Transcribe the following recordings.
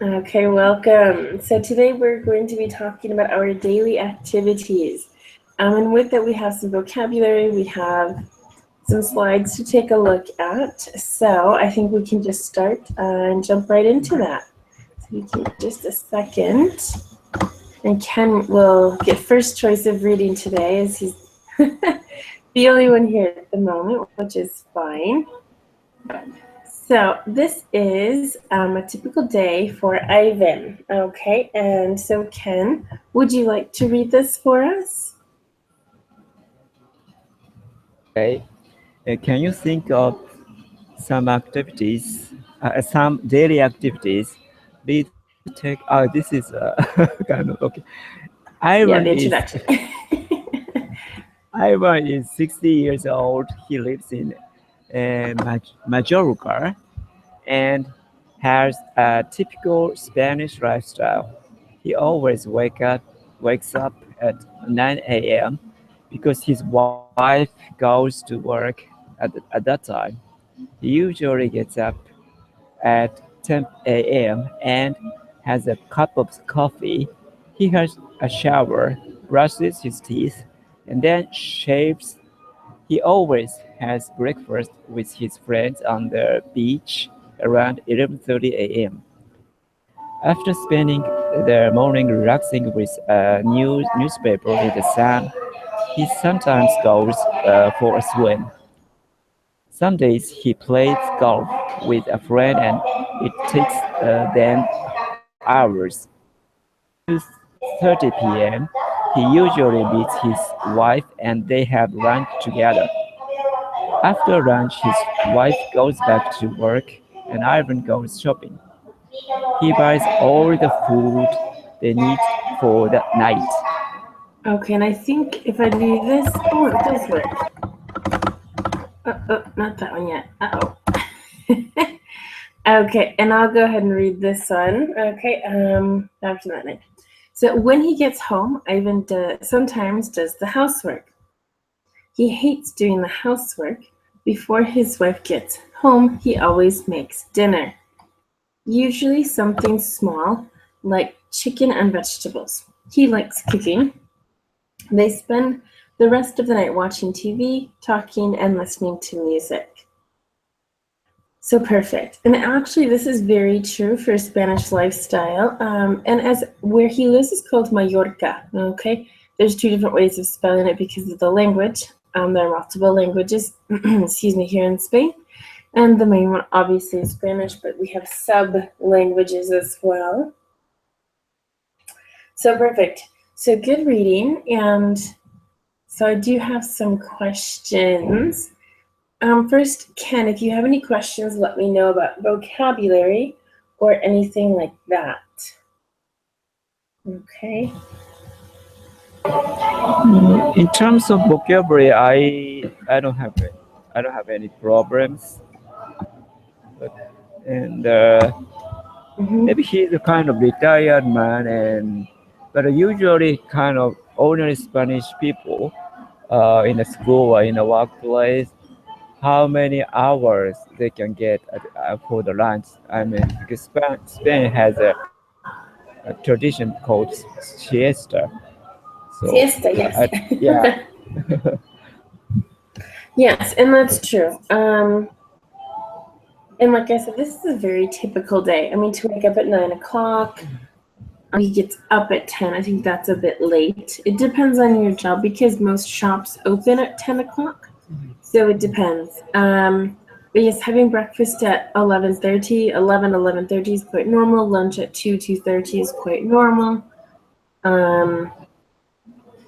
Okay, welcome. So today we're going to be talking about our daily activities. And with it, we have some vocabulary, we have some slides to take a look at. So I think we can just start and jump right into that. So we can just a second. And Ken will get first choice of reading today as he's the only one here at the moment, which is fine. So this is a typical day for Ivan. Okay, and so Ken, would you like to read this for us? Okay. Can you think of some activities, some daily activities? Please take. This is kind of okay. Ivan Yeah, the is introduction. Ivan is 60 years old. He lives in Majorca and has a typical Spanish lifestyle. He always wakes up at 9 a.m. because his wife goes to work at that time. He usually gets up at 10 a.m. and has a cup of coffee. He has a shower, brushes his teeth, and then shaves. He always has breakfast with his friends on the beach around 11:30 a.m. After spending the morning relaxing with a newspaper in the sun, he sometimes goes for a swim. Some days he plays golf with a friend and it takes them hours. At 2:30 p.m., he usually meets his wife and they have lunch together. After lunch, his wife goes back to work and Ivan goes shopping. He buys all the food they need for that night. Okay, and I think if I do this, oh, it does work. Not that one yet. Okay, and I'll go ahead and read this one. Okay, after that night. So when he gets home, Ivan sometimes does the housework. He hates doing the housework. Before his wife gets home, he always makes dinner. Usually something small, like chicken and vegetables. He likes cooking. They spend the rest of the night watching TV, talking, and listening to music. So perfect. And actually, this is very true for Spanish lifestyle. And as where he lives is called Mallorca. Okay, there's two different ways of spelling it because of the language. There are multiple languages, excuse me, here in Spain. And the main one obviously is Spanish, but we have sub languages as well. So perfect. So good reading. And so I do have some questions. First, Ken, if you have any questions, let me know about vocabulary or anything like that. Okay. In terms of vocabulary, I don't have any problems. But, and maybe he's a kind of retired man, and but usually kind of ordinary Spanish people in a school or in a workplace, how many hours they can get for the lunch. I mean, because Spain has a tradition called siesta. So, Siesta, yes. yeah. Yes, and that's true. And like I said, this is a very typical day. I mean, to wake up at 9 o'clock, he gets up at 10. I think that's a bit late. It depends on your job because most shops open at 10 o'clock. So it depends. But yes, having breakfast at 11:30, 11:30 is quite normal. Lunch at 2:30 is quite normal. Um,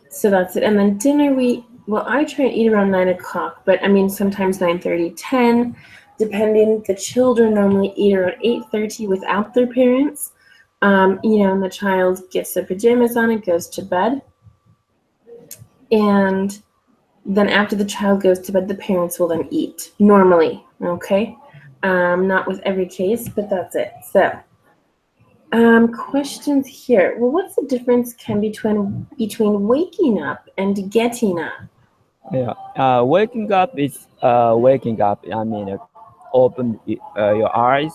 so that's it. And then dinner, I try and eat around 9 o'clock, but I mean, sometimes 9:30, 10, depending. The children normally eat around 8:30 without their parents. And the child gets their pajamas on and goes to bed. And then after the child goes to bed, the parents will then eat normally. Okay, not with every case, but that's it. So, questions here. Well, what's the difference, Ken, between waking up and getting up? Yeah, waking up is waking up. I mean, open your eyes,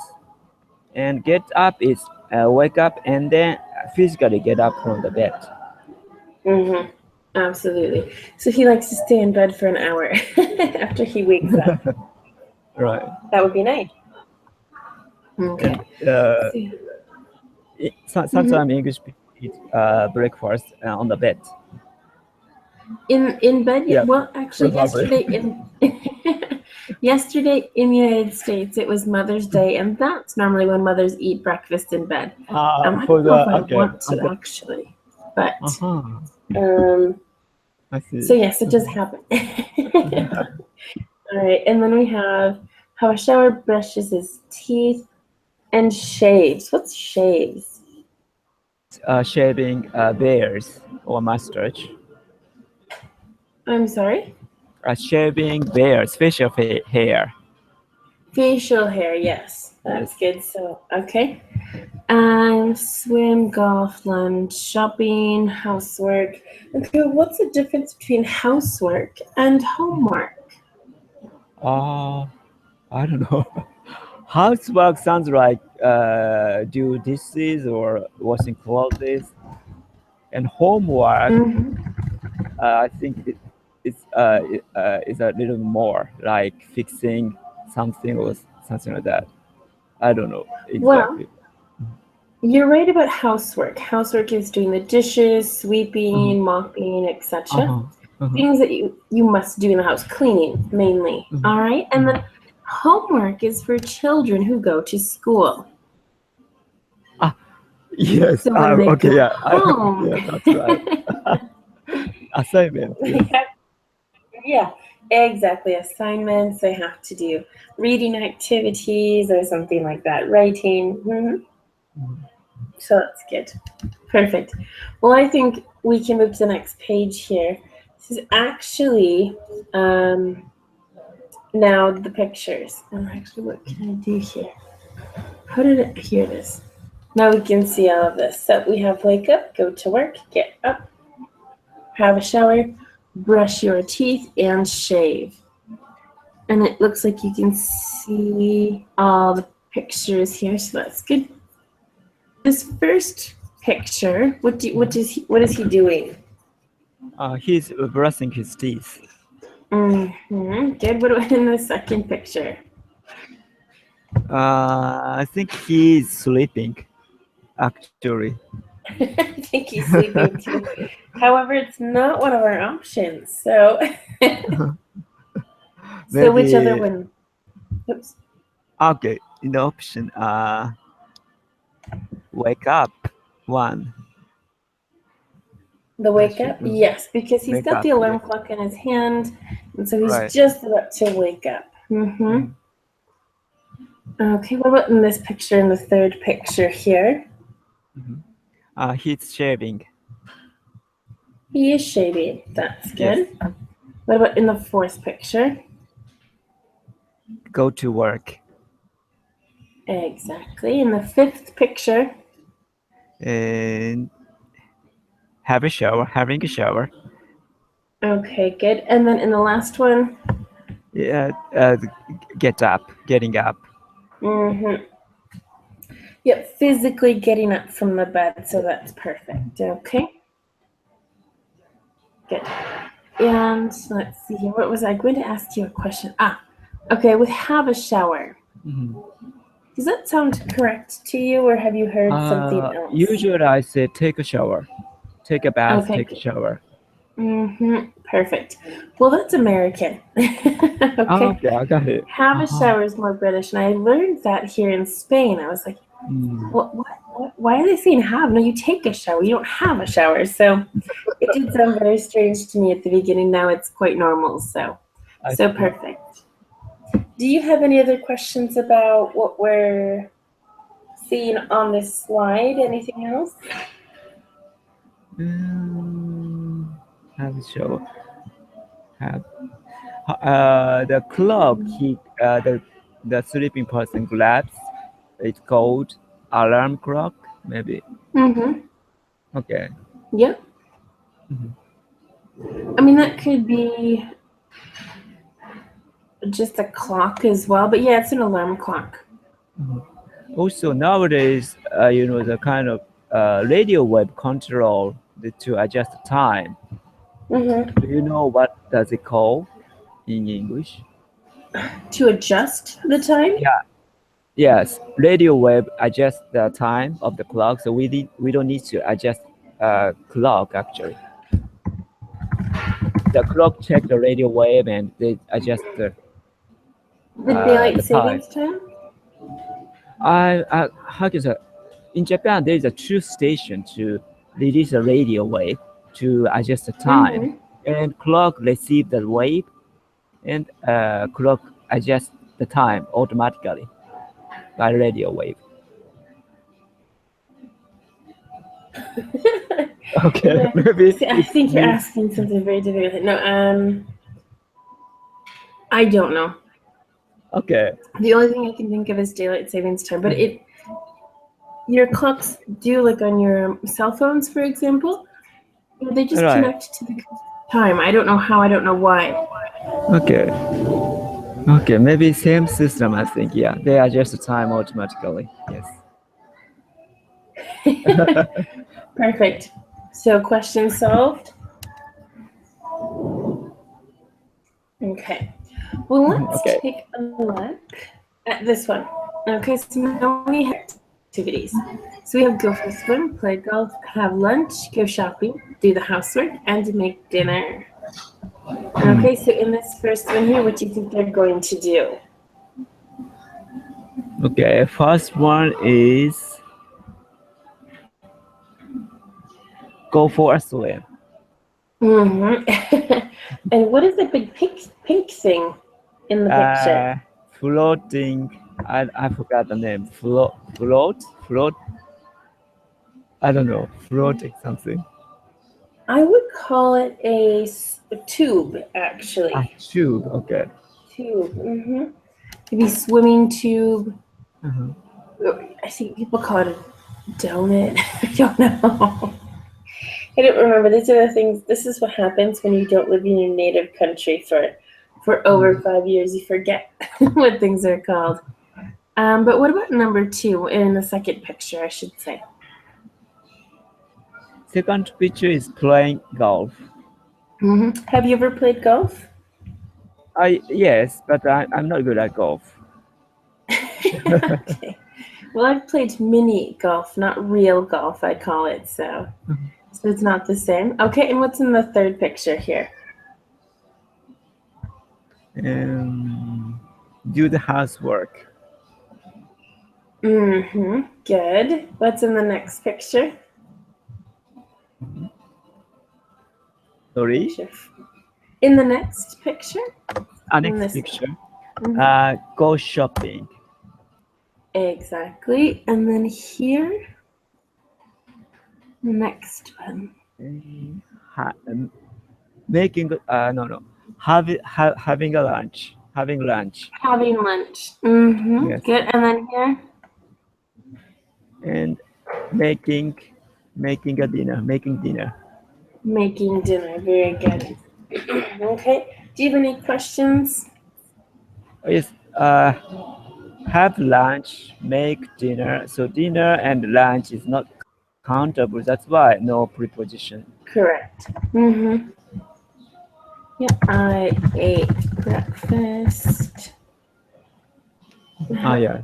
and get up is wake up and then physically get up from the bed. Mm-hmm. Absolutely. So he likes to stay in bed for an hour after he wakes up. Right. That would be nice. Okay. Sometimes English people eat breakfast on the bed. In bed? Yeah, Well, actually, probably. yesterday in the United States, it was Mother's Day, and that's normally when mothers eat breakfast in bed. I don't For know the if I want to actually, but I see. so yes, it does happen. All right, and then we have how a shower brushes his teeth and shaves. What's shaves? Shaving bears or mustache. I'm sorry? Shaving bears, facial hair. Facial hair, yes. That's good. So, okay. And swim, golf, lunch, shopping, housework. Okay, what's the difference between housework and homework? I don't know. Housework sounds like do dishes or washing clothes, and homework. I think it's a little more like fixing something or something like that. I don't know exactly. Well, you're right about housework. Housework is doing the dishes, sweeping, mopping, etc. Things that you must do in the house, cleaning mainly. All right, and then homework is for children who go to school. Yes. So when they Okay. go Yeah. home, Yeah, that's right. Assignment. yeah, exactly. Assignments they have to do, reading activities or something like that, writing. So that's good. Perfect. Well, I think we can move to the next page here. This is actually now the pictures. And actually, what can I do here? How did it? Here it is. Now we can see all of this. So we have wake up, go to work, get up, have a shower, brush your teeth, and shave. And it looks like you can see all the pictures here, so that's good. This first picture, what is he doing? He's brushing his teeth. Good. What about in the second picture? I think he's sleeping. Actually. I think he's sleeping too. However, it's not one of our options. So, so which other one? Oops. Okay, in the option, wake up one. The wake up? Yes, because he's got the alarm yeah. clock in his hand, and so he's Right. just about to wake up. Okay, what about in this picture, in the third picture here? He's shaving. He is shaving. That's good. Yes. What about in the fourth picture? Go to work. Exactly. In the fifth picture? And having a shower. Okay, good. And then in the last one? Yeah, getting up. Yep, physically getting up from the bed, so that's perfect. Okay. Good. And let's see here. What was I going to ask you a question? Okay, with have a shower. Does that sound correct to you, or have you heard something else? Usually I say take a shower. Take a bath, Okay. take a shower. Perfect. Well, that's American. Okay. Okay, I got it. Have a shower is more British, and I learned that here in Spain. I was like, what? Why are they saying have? No, you take a shower. You don't have a shower. So it did sound very strange to me at the beginning. Now it's quite normal. So perfect. Do you have any other questions about what we're seeing on this slide? Anything else? Have a shower. The clock the sleeping person grabs. It's called alarm clock, maybe. Okay. Yeah. I mean, that could be just a clock as well, but yeah, it's an alarm clock. Also nowadays, the kind of radio wave control to adjust the time. Mm-hmm. Do you know what does it call in English? To adjust the time? Yeah. Yes, radio wave adjusts the time of the clock, so we don't need to adjust clock actually. The clock check the radio wave and they adjust The daylight the time. savings time? How can I say? In Japan, there is a true station to release a radio wave to adjust the time, and clock receive the wave, and clock adjusts the time automatically by radio wave. Okay, maybe. See, I think you're asking something very difficult. No, I don't know. Okay. The only thing I can think of is daylight savings time, but your clocks do, like on your cell phones, for example, they just Right. connect to the time. I don't know how, I don't know why. Okay. Okay, maybe same system, I think. Yeah, they adjust the time automatically. Yes. Perfect. So question solved. Okay. Well, let's Okay. take a look at this one. Okay, so now we have activities. So we have go for a swim, play golf, have lunch, go shopping, do the housework, and make dinner. Okay, so in this first one here, what do you think they're going to do? Okay, first one is go for a swim. And what is the big pink thing in the picture? Floating. I forgot the name. Float. I don't know. Floating something. I would call it a tube, actually. A tube. Okay. Tube. Maybe swimming tube. I think people call it a donut. I don't know. I don't remember. These are the things. This is what happens when you don't live in your native country for over 5 years. You forget what things are called. But what about number 2 in the second picture, I should say? Second picture is playing golf. Have you ever played golf? Yes, but I'm not good at golf. Okay. Well, I've played mini golf, not real golf, I call it. So it's not the same. Okay, and what's in the third picture here? Do the housework. Good. What's in the next picture? Sorry? In the next picture? Next picture. Go shopping. Exactly. And then here, the next one. Having a lunch. Having lunch. Having lunch. Yes. Good. And then here? And making a dinner. Making dinner. Making dinner. Very good. Okay. Do you have any questions? Yes. Have lunch, make dinner. So dinner and lunch is not countable. That's why no preposition. Correct. Yeah, I ate breakfast. Yeah.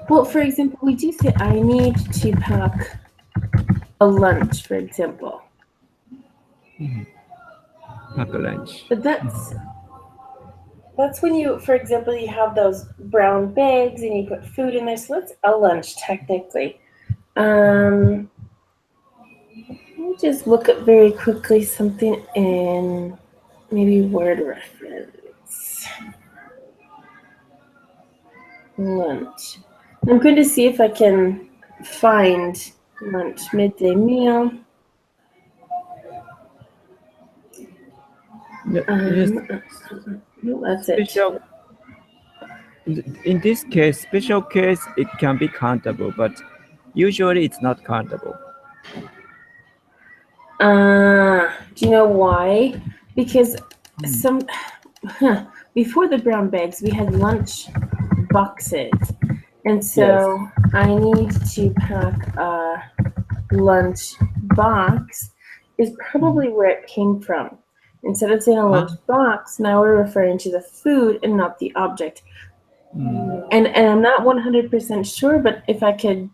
Well, for example, we do say I need to pack a lunch, for example. Pack a lunch. But that's when you, for example, you have those brown bags and you put food in there. So that's a lunch, technically. Let me just look up very quickly something in maybe word reference. Lunch. I'm going to see if I can find lunch, midday meal. That's it. In this case, special case, it can be countable, but usually it's not countable. Do you know why? Because before the brown bags, we had lunch boxes. And so I need to pack a lunch box is probably where it came from. Instead of saying a lunch box, now we're referring to the food and not the object. And I'm not 100% sure, but if I could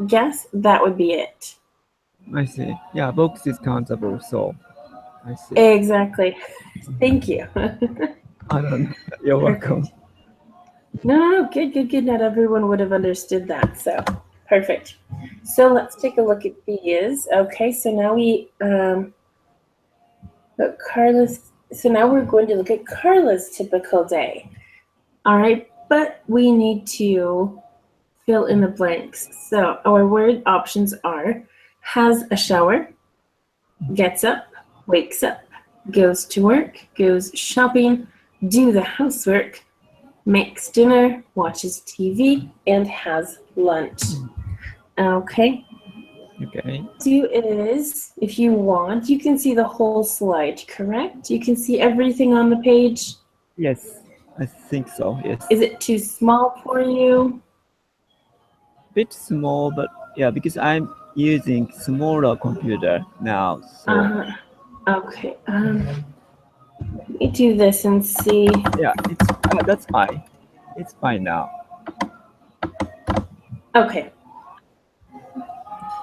guess, that would be it. I see. Yeah, box is countable, so I see. Exactly. Thank you. I don't know. You're welcome. No, good. Not everyone would have understood that, so perfect. So let's take a look at these. Okay, so now we so now we're going to look at Carla's typical day. All right, but we need to fill in the blanks. So our word options are has a shower, gets up, wakes up, goes to work, goes shopping, do the housework, makes dinner, watches TV, and has lunch. Okay. Okay. Do is, if you want, you can see the whole slide, correct? You can see everything on the page? Yes, I think so, yes. Is it too small for you? Bit small, but yeah, because I'm using smaller computer now, so Okay. Let me do this and see. yeah, that's fine. It's fine now. Okay.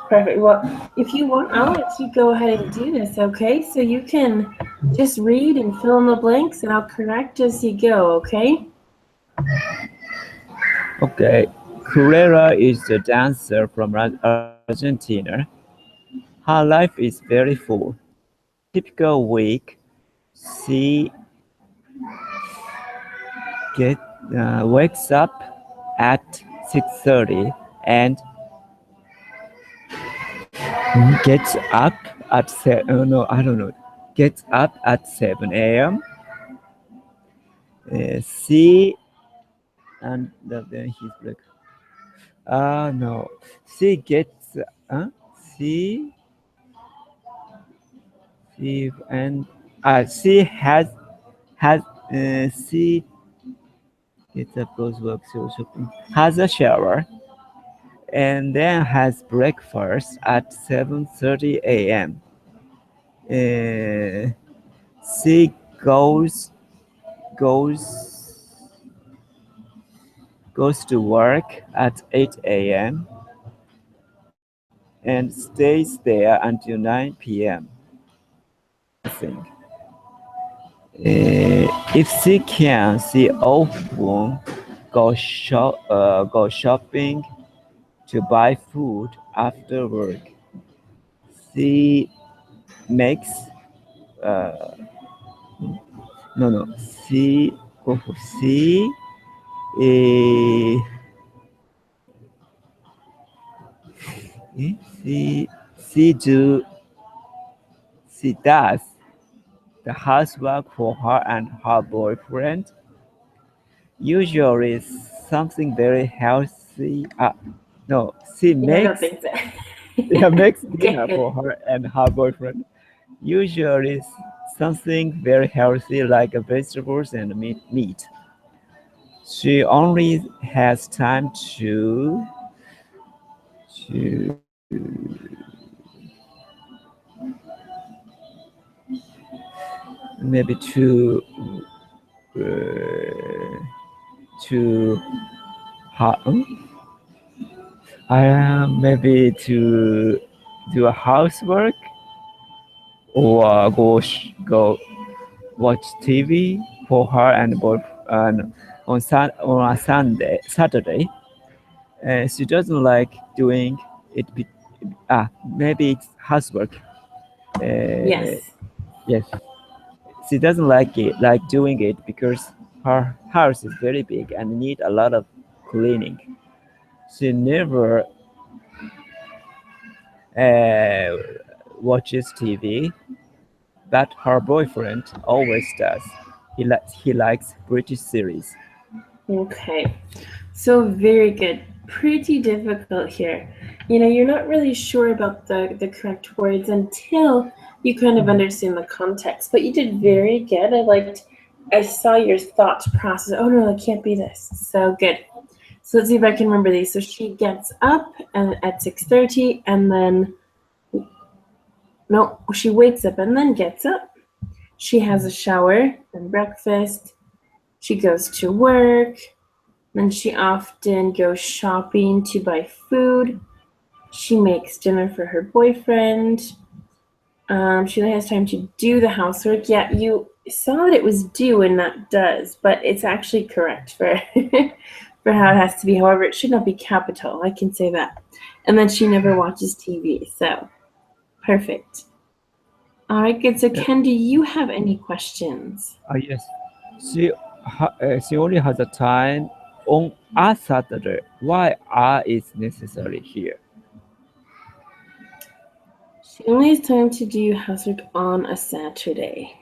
Perfect. Well, if you want, I'll let you go ahead and do this, okay? So you can just read and fill in the blanks, and I'll correct as you go, okay? Okay. Carrera is a dancer from Argentina. Her life is very full. Typical week, she wakes up at 6:30 and gets up at gets up at 7 a.m. She and then he's like, no, she gets she and she she gets up, goes work, so shopping, has a shower, and then has breakfast at 7:30 a.m. She goes to work at 8 a.m. and stays there until 9 p.m. I think. If she can, she often go shopping to buy food after work. She makes she uh, she she does the housework for her and her boyfriend. Usually something very healthy. No, she I don't makes think so. makes dinner for her and her boyfriend. Usually something very healthy like vegetables and meat. She only has time to maybe to maybe to do a housework or go watch TV for her and boyfriend on a Saturday. She doesn't like doing it. Maybe it's housework. Yes. Yes. She doesn't like doing it because her house is very big and need a lot of cleaning. She never watches TV, but her boyfriend always does. He likes British series. Okay. So very good. Pretty difficult here. You're not really sure about the correct words until you kind of understand the context, but you did very good. I saw your thought process. Oh no, it can't be this. So good. So let's see if I can remember these. So she gets up at 6:30 and then, no, she wakes up and then gets up. She has a shower and breakfast. She goes to work. Then she often goes shopping to buy food. She makes dinner for her boyfriend. She only has time to do the housework. Yeah, you saw that it was do and not does, but it's actually correct for for how it has to be. However, it should not be capital. I can say that. And then she never watches TV. So perfect. All right, good. So Ken, do you have any questions? Yes. She only has a time on a Saturday. Why are is necessary here? She only has time to do housework on a Saturday.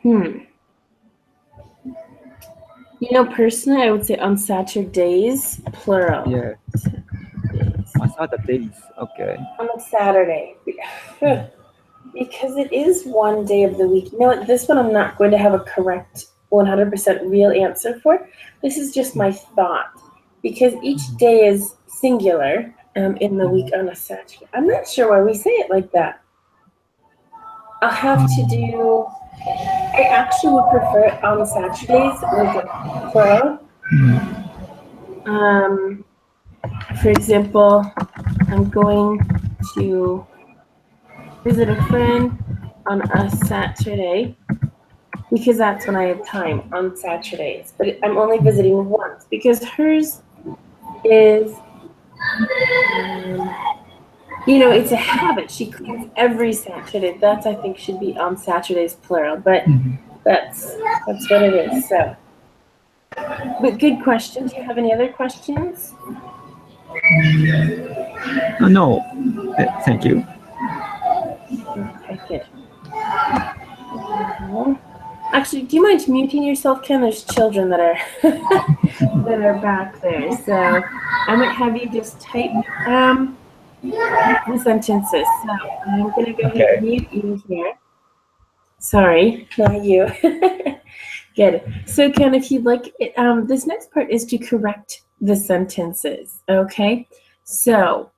Personally, I would say on Saturdays, plural. Yeah, Saturdays. on Saturdays. Okay. On a Saturday. Because it is one day of the week. This one I'm not going to have a correct 100% real answer for. This is just my thought. Because each day is singular in the week on a Saturday. I'm not sure why we say it like that. I'll have to do. I actually would prefer it on Saturdays with a plural. For example, I'm going to visit a friend on a Saturday because that's when I have time on Saturdays. But I'm only visiting once because hers is, it's a habit. She cleans every Saturday. That's, I think, should be on Saturdays plural. But that's what it is. So, but good question. Do you have any other questions? No, thank you. Okay, good. Actually, do you mind muting yourself, Ken? There's children that are that are back there. So I might have you just type the sentences. So I'm gonna go ahead and mute you here. Sorry, not you. Good. So Ken, if you'd like, this next part is to correct the sentences. Okay. So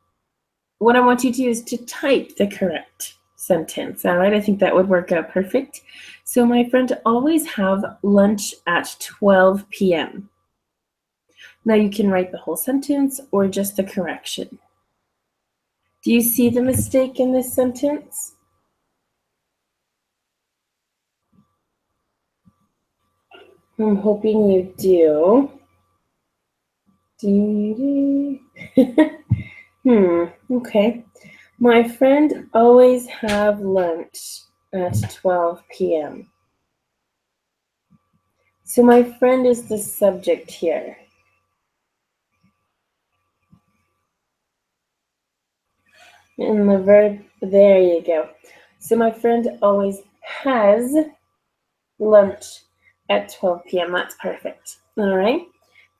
what I want you to do is to type the correct sentence. All right, I think that would work out perfect. So my friend always have lunch at 12 p.m. Now you can write the whole sentence or just the correction. Do you see the mistake in this sentence? I'm hoping you do. Okay. My friend always have lunch at 12 p.m. So my friend is the subject here. And the verb, there you go. So my friend always has lunch at 12 p.m. That's perfect. All right.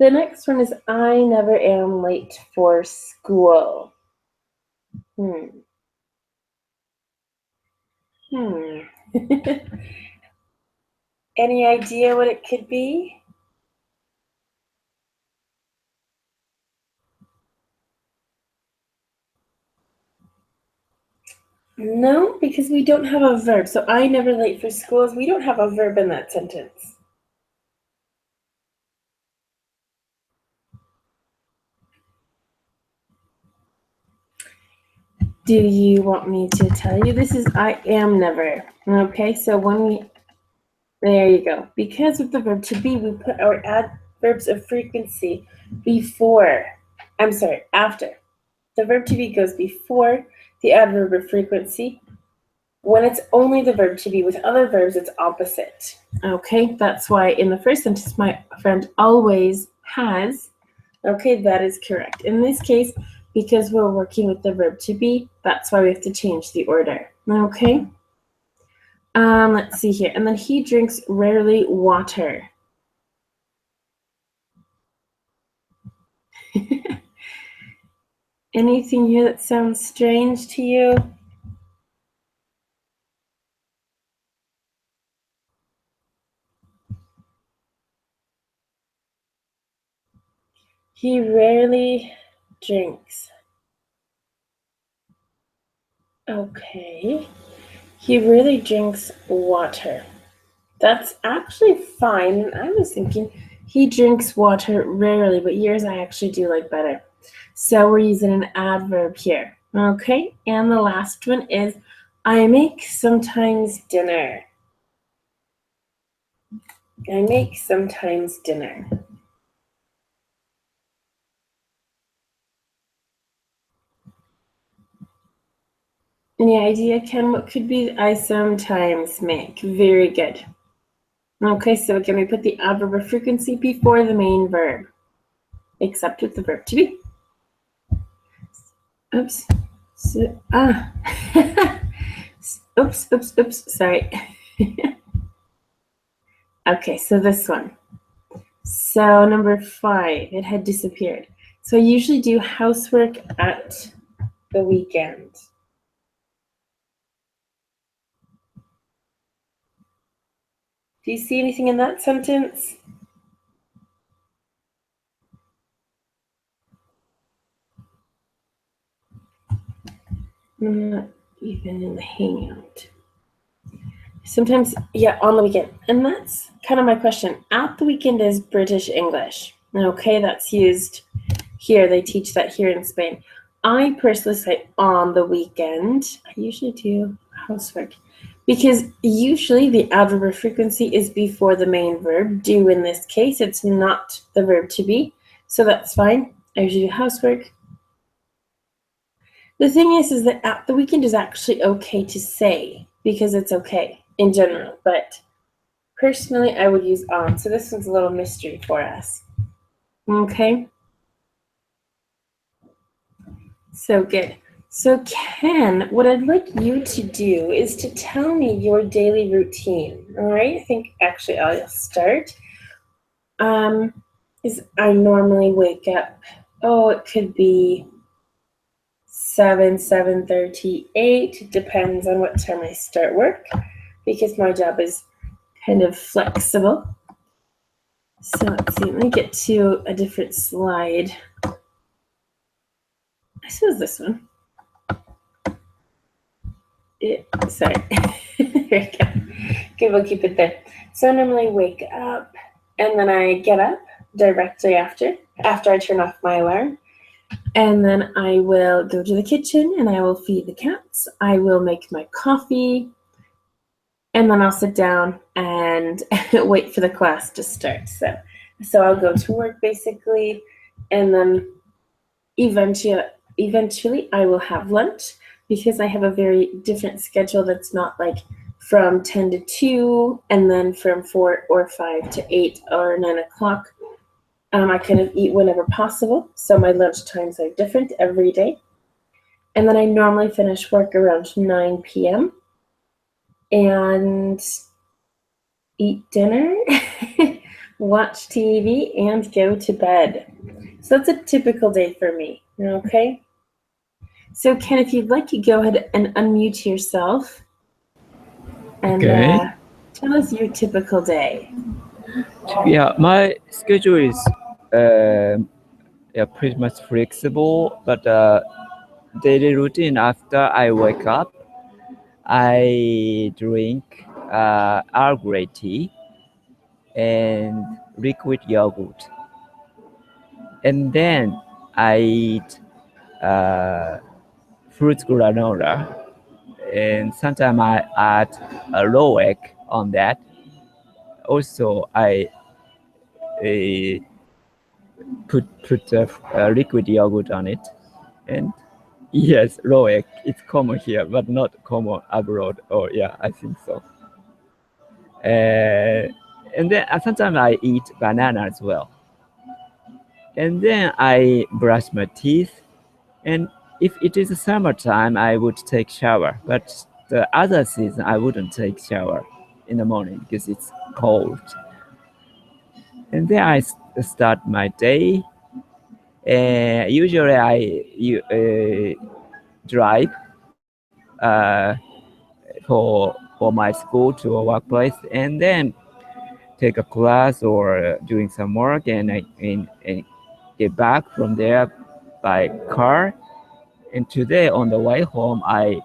The next one is I never am late for school. Any idea what it could be? No, because we don't have a verb. So I never late for school, we don't have a verb in that sentence. Do you want me to tell you? This is I am never. Okay, so there you go. Because with the verb to be, we put our adverbs of frequency after. The verb to be goes before the adverb of frequency. When it's only the verb to be, with other verbs, it's opposite. Okay, that's why in the first sentence, my friend always has. Okay, that is correct. In this case, because we're working with the verb to be, that's why we have to change the order. Okay. Let's see here. And then he drinks rarely water. Anything here that sounds strange to you? He rarely drinks. Okay. He really drinks water. That's actually fine. I was thinking he drinks water rarely, but yours I actually do like better. So we're using an adverb here. Okay, and the last one is I make sometimes dinner. I make sometimes dinner. Any idea, Ken, what could be I sometimes make? Very good. Okay, so again, we put the adverb of frequency before the main verb, except with the verb to be. Oops. So, oops, sorry. Okay, so this one. So number 5, it had disappeared. So I usually do housework at the weekend. Do you see anything in that sentence? Not even in the Hangout. Sometimes, yeah, on the weekend. And that's kind of my question. At the weekend is British English. Okay, that's used here. They teach that here in Spain. I personally say on the weekend. I usually do housework because usually the adverb of frequency is before the main verb. Do in this case, it's not the verb to be. So that's fine. I usually do housework. The thing is that at the weekend is actually okay to say because it's okay in general, but personally I would use on. So this one's a little mystery for us. Okay. So good. So Ken, what I'd like you to do is to tell me your daily routine. All right. I think actually I'll start. Is I normally wake up. Oh, it could be 7:30, 8. It depends on what time I start work because my job is kind of flexible. So let's see, let me get to a different slide. I suppose this one. Sorry. There we go. Okay, we'll keep it there. So I normally wake up and then I get up directly after I turn off my alarm. And then I will go to the kitchen and I will feed the cats. I will make my coffee. And then I'll sit down and wait for the class to start. So I'll go to work basically. And then eventually I will have lunch because I have a very different schedule that's not like from 10 to 2 and then from 4 or 5 to 8 or 9 o'clock. I kind of eat whenever possible. So my lunch times are different every day. And then I normally finish work around 9 p.m. and eat dinner, watch TV, and go to bed. So that's a typical day for me, okay? So Ken, if you'd like to go ahead and unmute yourself and tell us your typical day. Yeah, my schedule is pretty much flexible, but daily routine after I wake up, I drink Earl Grey tea and liquid yogurt, and then I eat fruit granola, and sometimes I add a raw egg on that. Also, I put liquid yogurt on it, and yes, raw egg. It's common here, but not common abroad. Oh yeah, I think so. And then sometimes I eat banana as well. And then I brush my teeth. And if it is summertime, I would take shower. But the other season, I wouldn't take shower in the morning because it's cold. And then I start my day. Usually I drive for my school to a workplace, and then take a class or doing some work, and get back from there by car. And today on the way home, I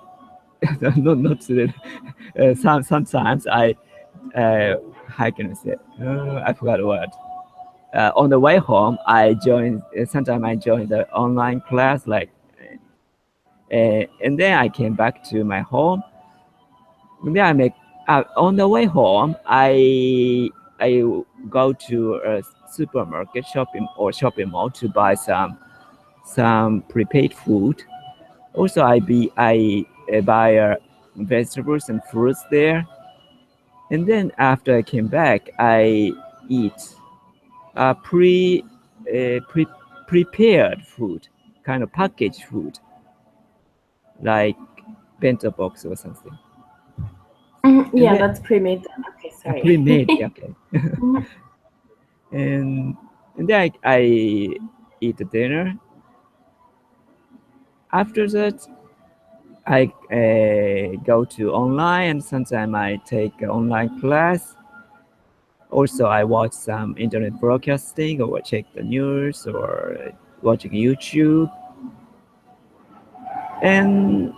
not today. Sometimes how can I say? I forgot the word. On the way home, I joined. Sometimes I join the online class, and then I came back to my home. And then I make on the way home. I go to a supermarket shopping mall to buy some prepared food. Also, I buy vegetables and fruits there. And then after I came back, I eat pre, pre prepared food, kind of packaged food, like bento box or something. Yeah, then, that's pre-made then. Okay, sorry. Pre-made, yeah, okay. and then I eat the dinner. After that, I go to online, and sometimes I take an online class. Also, I watch some internet broadcasting or check the news or watching YouTube. And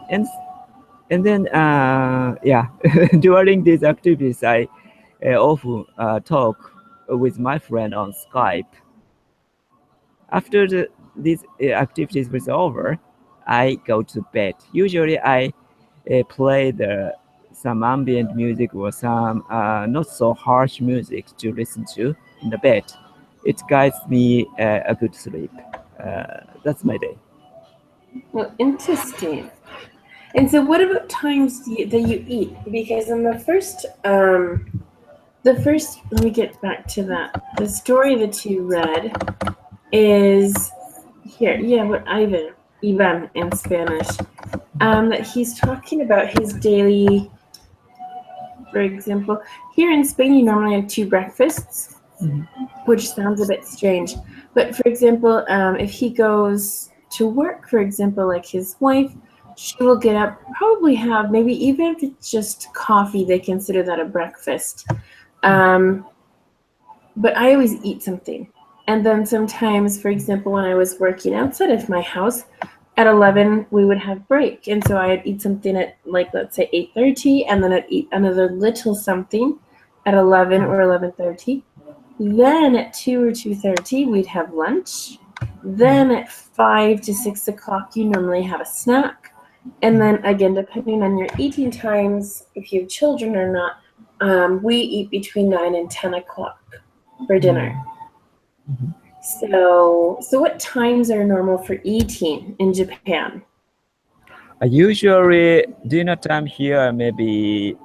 then yeah, during these activities, I often talk with my friend on Skype. After these activities was over, I go to bed. Usually, I play some ambient music or some not so harsh music to listen to in the bed. It guides me a good sleep. That's my day. Well, interesting. And so, what about times that you eat? Because in let me get back to that. The story that you read is here. Yeah, what Ivan in Spanish. That he's talking about his daily. For example, here in Spain, you normally have 2 breakfasts, which sounds a bit strange. But for example, if he goes to work, for example, like his wife, she will get up, probably have maybe even if it's just coffee, they consider that a breakfast. But I always eat something. And then sometimes, for example, when I was working outside of my house, at 11 we would have break, and so I'd eat something at, like, let's say 8:30, and then I'd eat another little something at 11 or 11:30. Then at 2 or 2:30 we'd have lunch. Then at 5 to 6 o'clock you normally have a snack, and then again, depending on your eating times, if you have children or not, we eat between 9 and 10 o'clock for dinner. So what times are normal for eating in Japan? Usually dinner time here maybe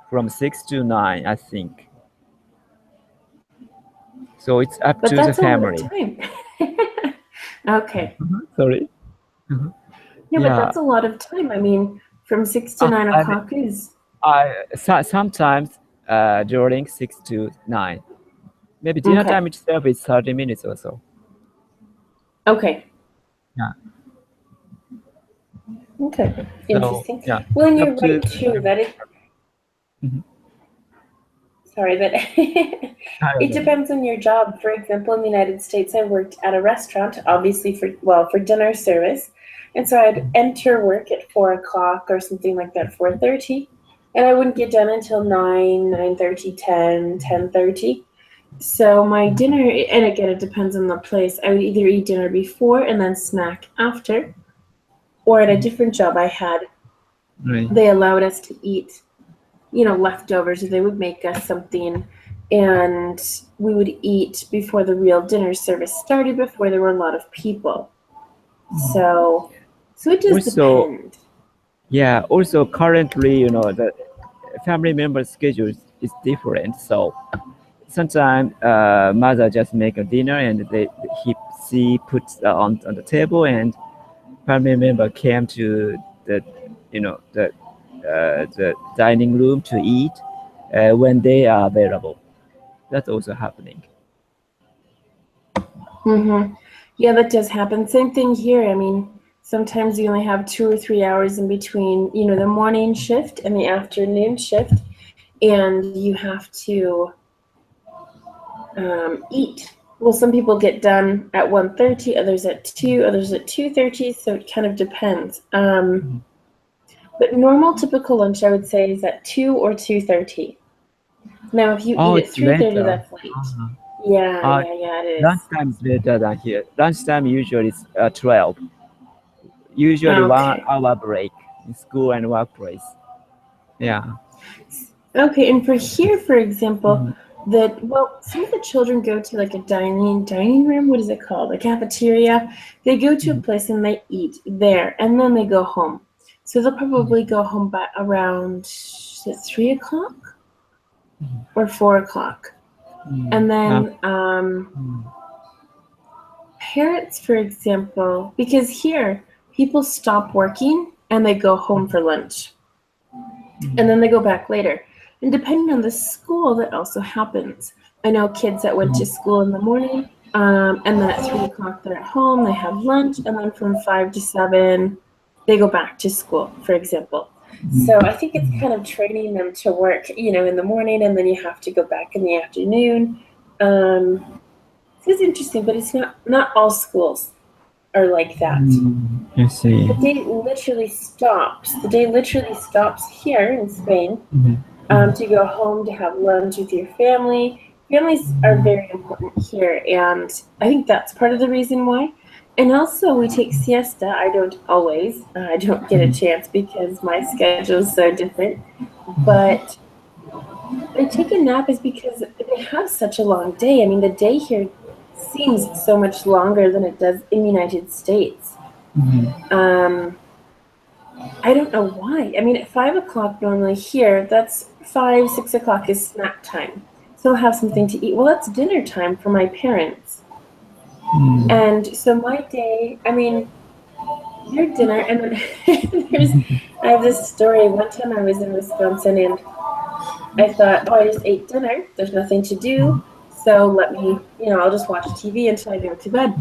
from 6 to 9, I think. So it's up But to the that's a lot family. of time. Okay. Sorry. Yeah, but that's a lot of time. I mean, from 6 to 9 o'clock is. Sometimes during 6 to 9. Maybe dinner Okay. time itself is 30 minutes or so. Okay. Yeah. Okay. Interesting. yeah, Well, and up you're to right too that it. Sorry, but it depends on your job. For example, in the United States, I worked at a restaurant, obviously for dinner service, and so I'd enter work at 4 o'clock or something like that, 4:30, and I wouldn't get done until 9, 9:30, 10, 10:30. So my dinner, and again, it depends on the place. I would either eat dinner before and then snack after, or at a different job I had, Right. they allowed us to eat, leftovers. They would make us something, and we would eat before the real dinner service started, before there were a lot of people. So it does depend. Yeah. Also, currently, the family member schedule is different. So sometimes mother just make a dinner and she puts on the table, and family member came to the the dining room to eat when they are available. That's also happening. Yeah, that does happen. Same thing here. I mean, sometimes you only have 2 or 3 hours in between, the morning shift and the afternoon shift, and you have to eat well, some people get done at 1:30, others at 2, others at 2:30, so it kind of depends. But normal typical lunch, I would say, is at 2 or 2:30. Now, if you Oh, eat at it's 3:30, later. that's late. Uh-huh. Uh, Yeah, it is. Lunchtime is later than here. Lunchtime usually is 12. Usually one Okay. hour break in school and workplace. Yeah. Okay, and for here, for example, Mhm. some of the children go to like a dining room. What is it called? A cafeteria. They go to a Mhm. place and they eat there, and then they go home. So they'll probably go home by around, is it 3 o'clock or 4 o'clock? And then Mm. parents, for example, because here people stop working and they go home for lunch, and then they go back later. And depending on the school, that also happens. I know kids that went to school in the morning, and then at 3 o'clock they're at home, they have lunch, and then from 5 to 7 they go back to school, for example. So I think it's kind of training them to work, in the morning, and then you have to go back in the afternoon. So it's interesting, but it's not all schools are like that. I see. The day literally stops. The day literally stops here in Spain, to go home to have lunch with your family. Families are very important here, and I think that's part of the reason why. And also, we take siesta. I don't always. I don't get a chance because my schedule is so different. But they take a nap is because they have such a long day. I mean, the day here seems so much longer than it does in the United States. Um, I don't know why. I mean, at 5 o'clock normally here, that's 5, 6 o'clock is snack time. So I'll have something to eat. Well, that's dinner time for my parents. And so my day, I mean, your dinner, and then I have this story. One time I was in Wisconsin and I thought, oh, I just ate dinner. There's nothing to do. So let me, I'll just watch TV until I go to bed.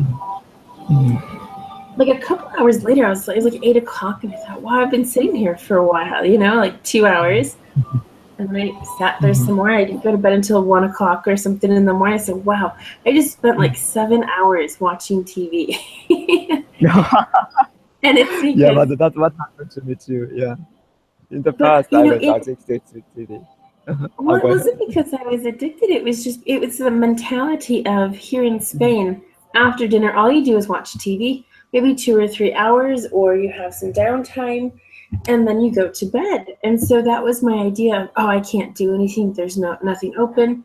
Like a couple hours later, it was like 8 o'clock, and I thought, wow, I've been sitting here for a while, like 2 hours. And then I sat there some more. I didn't go to bed until 1 o'clock or something in the morning. I said, wow, I just spent like 7 hours watching TV. And it's Yeah, because, but that's what happened to me too. Yeah. In the but past, I was addicted to TV. well, it Go ahead. wasn't because I was addicted. It was the mentality of here in Spain, after dinner, all you do is watch TV, maybe 2 or 3 hours, or you have some downtime, and then you go to bed. And so that was my idea of, oh, I can't do anything. There's nothing open.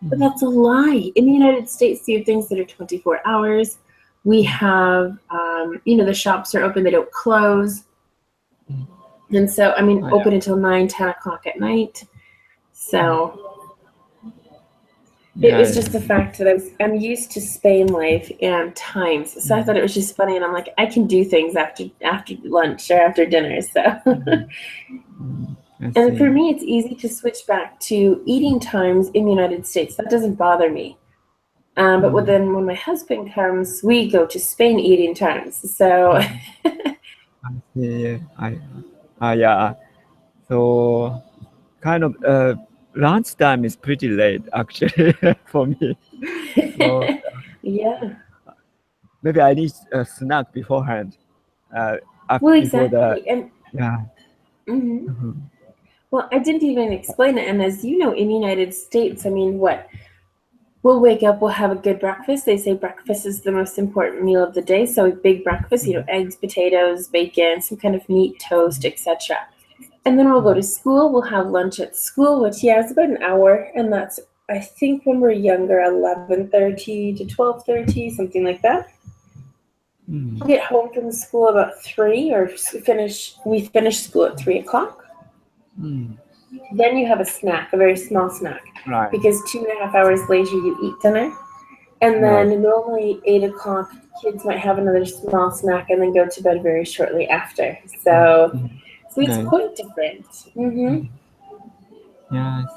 But that's a lie. In the United States, you have things that are 24 hours. We have, the shops are open. They don't close. And so, I mean, open until 9, 10 o'clock at night. So it was just the fact that I'm used to Spain life and times. So I thought it was just funny, and I'm like, I can do things after lunch or after dinner. So and for me, it's easy to switch back to eating times in the United States. That doesn't bother me. But then when my husband comes, we go to Spain eating times. So Yeah, yeah. So kind of lunchtime is pretty late actually for me. So yeah. maybe I need a snack beforehand. Well, Before the exactly. And yeah. mhm. Well, I didn't even explain it. And as you know, in the United States, I mean, what? We'll wake up, we'll have a good breakfast. They say breakfast is the most important meal of the day. So a big breakfast, eggs, potatoes, bacon, some kind of meat, toast, etc. And then we'll go to school. We'll have lunch at school, which is about an hour, and that's, I think, when we're younger, 11:30 to 12:30, something like that. We'll get home from school about 3, or we finish school at 3 o'clock. Then you have a snack, a very small snack, Right. because 2.5 hours later you eat dinner. And then normally 8 o'clock, kids might have another small snack and then go to bed very shortly after. So it's quite different. Yes.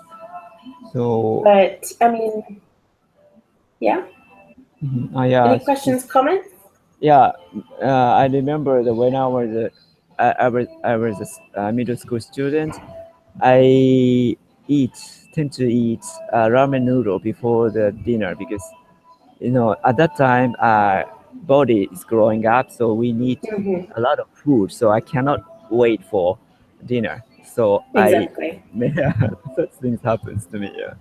So But I mean, yeah. yeah. Any questions, comments? Yeah, I remember that when I was a middle school student, I tend to eat ramen noodle before the dinner because at that time our body is growing up, so we need Mhm. a lot of food. So I cannot wait for dinner. So Exactly. such things happens to me. Yeah.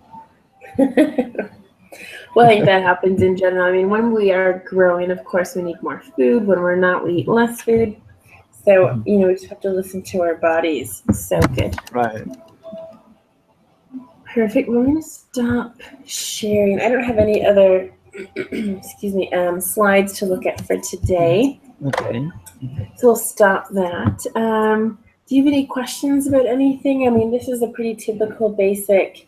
Well, I think that happens in general. I mean, when we are growing, of course, we need more food. When we're not, we eat less food. So, Mhm. we just have to listen to our bodies. So good. Right. Perfect. We're going to stop sharing. I don't have any other, excuse me, slides to look at for today. Okay. So we'll stop that. Do you have any questions about anything? I mean, this is a pretty typical, basic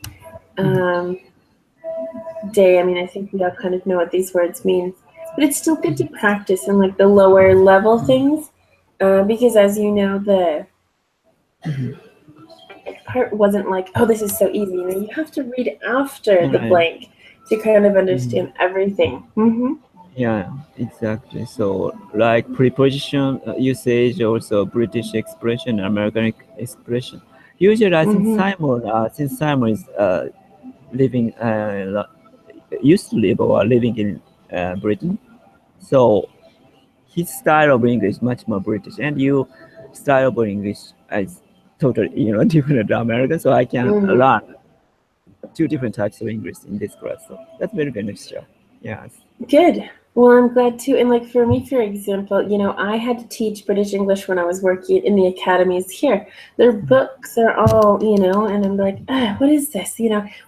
day. I mean, I think we all kind of know what these words mean, but it's still good to practice in like the lower level things, because as you know, the part wasn't like, oh, this is so easy. You have to read after the Right. blank to kind of Mhm. understand everything. Mm-hmm. Yeah, exactly. So, like preposition usage, also British expression, American expression. Usually, I think Mm-hmm. Since Simon is living, used to live or living in Britain, so his style of English much more British, and you style of English is totally, different to American. So I can Mm-hmm. learn two different types of English in this class. So that's very beneficial. Yes. Good. Well, I'm glad too. And like for me, for example, I had to teach British English when I was working in the academies here. Their books are all, and I'm like, what is this?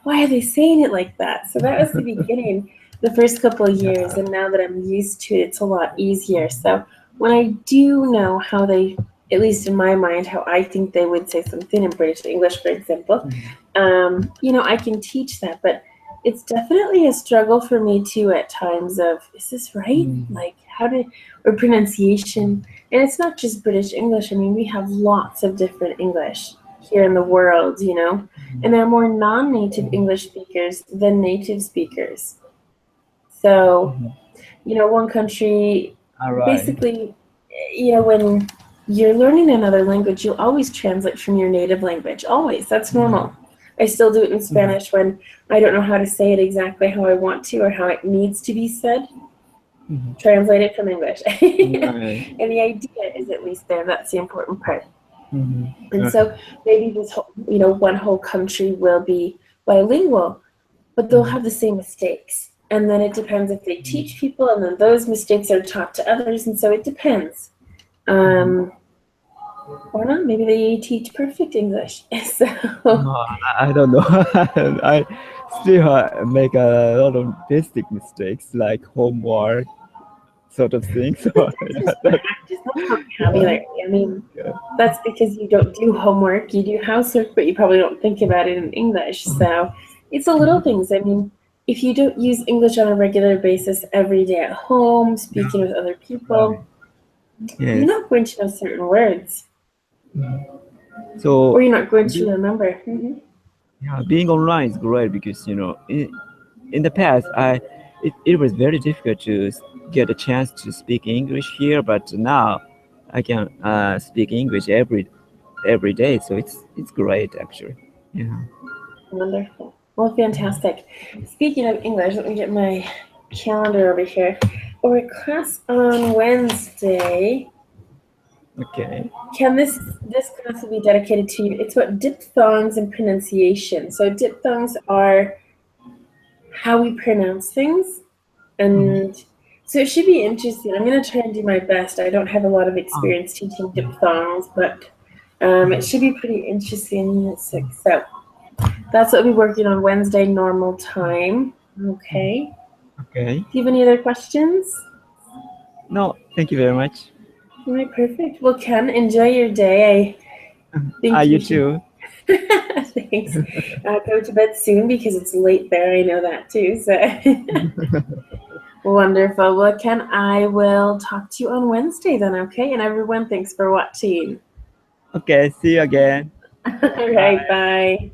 Why are they saying it like that? So that was the beginning, the first couple of years. And now that I'm used to it, it's a lot easier. So when I do know how they, at least in my mind, how I think they would say something in British English, for example, I can teach that. But it's definitely a struggle for me too at times of, is this right? Mhm. Like or pronunciation. And it's not just British English. I mean, we have lots of different English here in the world, and there are more non-native English speakers than native speakers. So, Mhm. one country, All right. basically, when you're learning another language, you always translate from your native language. Always. That's normal. I still do it in Spanish when I don't know how to say it exactly how I want to or how it needs to be said. Mhm. Translate it from English. Right. And the idea is at least there. That's the important part. Mhm. And Right. so maybe this whole, one whole country will be bilingual, but they'll Mhm. have the same mistakes. And then it depends if they teach people, and then those mistakes are taught to others. And so it depends. Mhm. Or not, maybe they teach perfect English. So, No, I don't know. I still make a lot of basic mistakes like homework sort of thing. So but that's yeah, just practice, not vocabulary. I mean, yeah. that's because you don't do homework, you do housework, but you probably don't think about it in English. So it's the little things. I mean, if you don't use English on a regular basis every day at home, speaking with other Right. people, you're Yes. not going to know certain words, or So you're not going to being, remember. Hmm. yeah, being online is great because in the past it was very difficult to get a chance to speak English here, but now I can speak English every day. So it's great actually. Yeah. Wonderful. Well, fantastic. Speaking of English, let me get my calendar over here. Our class on Wednesday. Okay. Ken, this class will be dedicated to you. It's about diphthongs and pronunciation. So diphthongs are how we pronounce things, Mhm. and so it should be interesting. I'm going to try and do my best. I don't have a lot of Oh, experience teaching diphthongs, but it should be pretty interesting in Unit 6. So that's what we'll be working on Wednesday, normal time. Okay. okay. Do you have any other questions? No, thank you very much. All right, perfect. Well, Ken, enjoy your day. I think You you should. too. Thanks. Go to bed soon because it's late there. I know that too. So wonderful. Well, Ken, I will talk to you on Wednesday then, okay? And everyone, thanks for watching. Okay, see you again. All right, Bye. bye.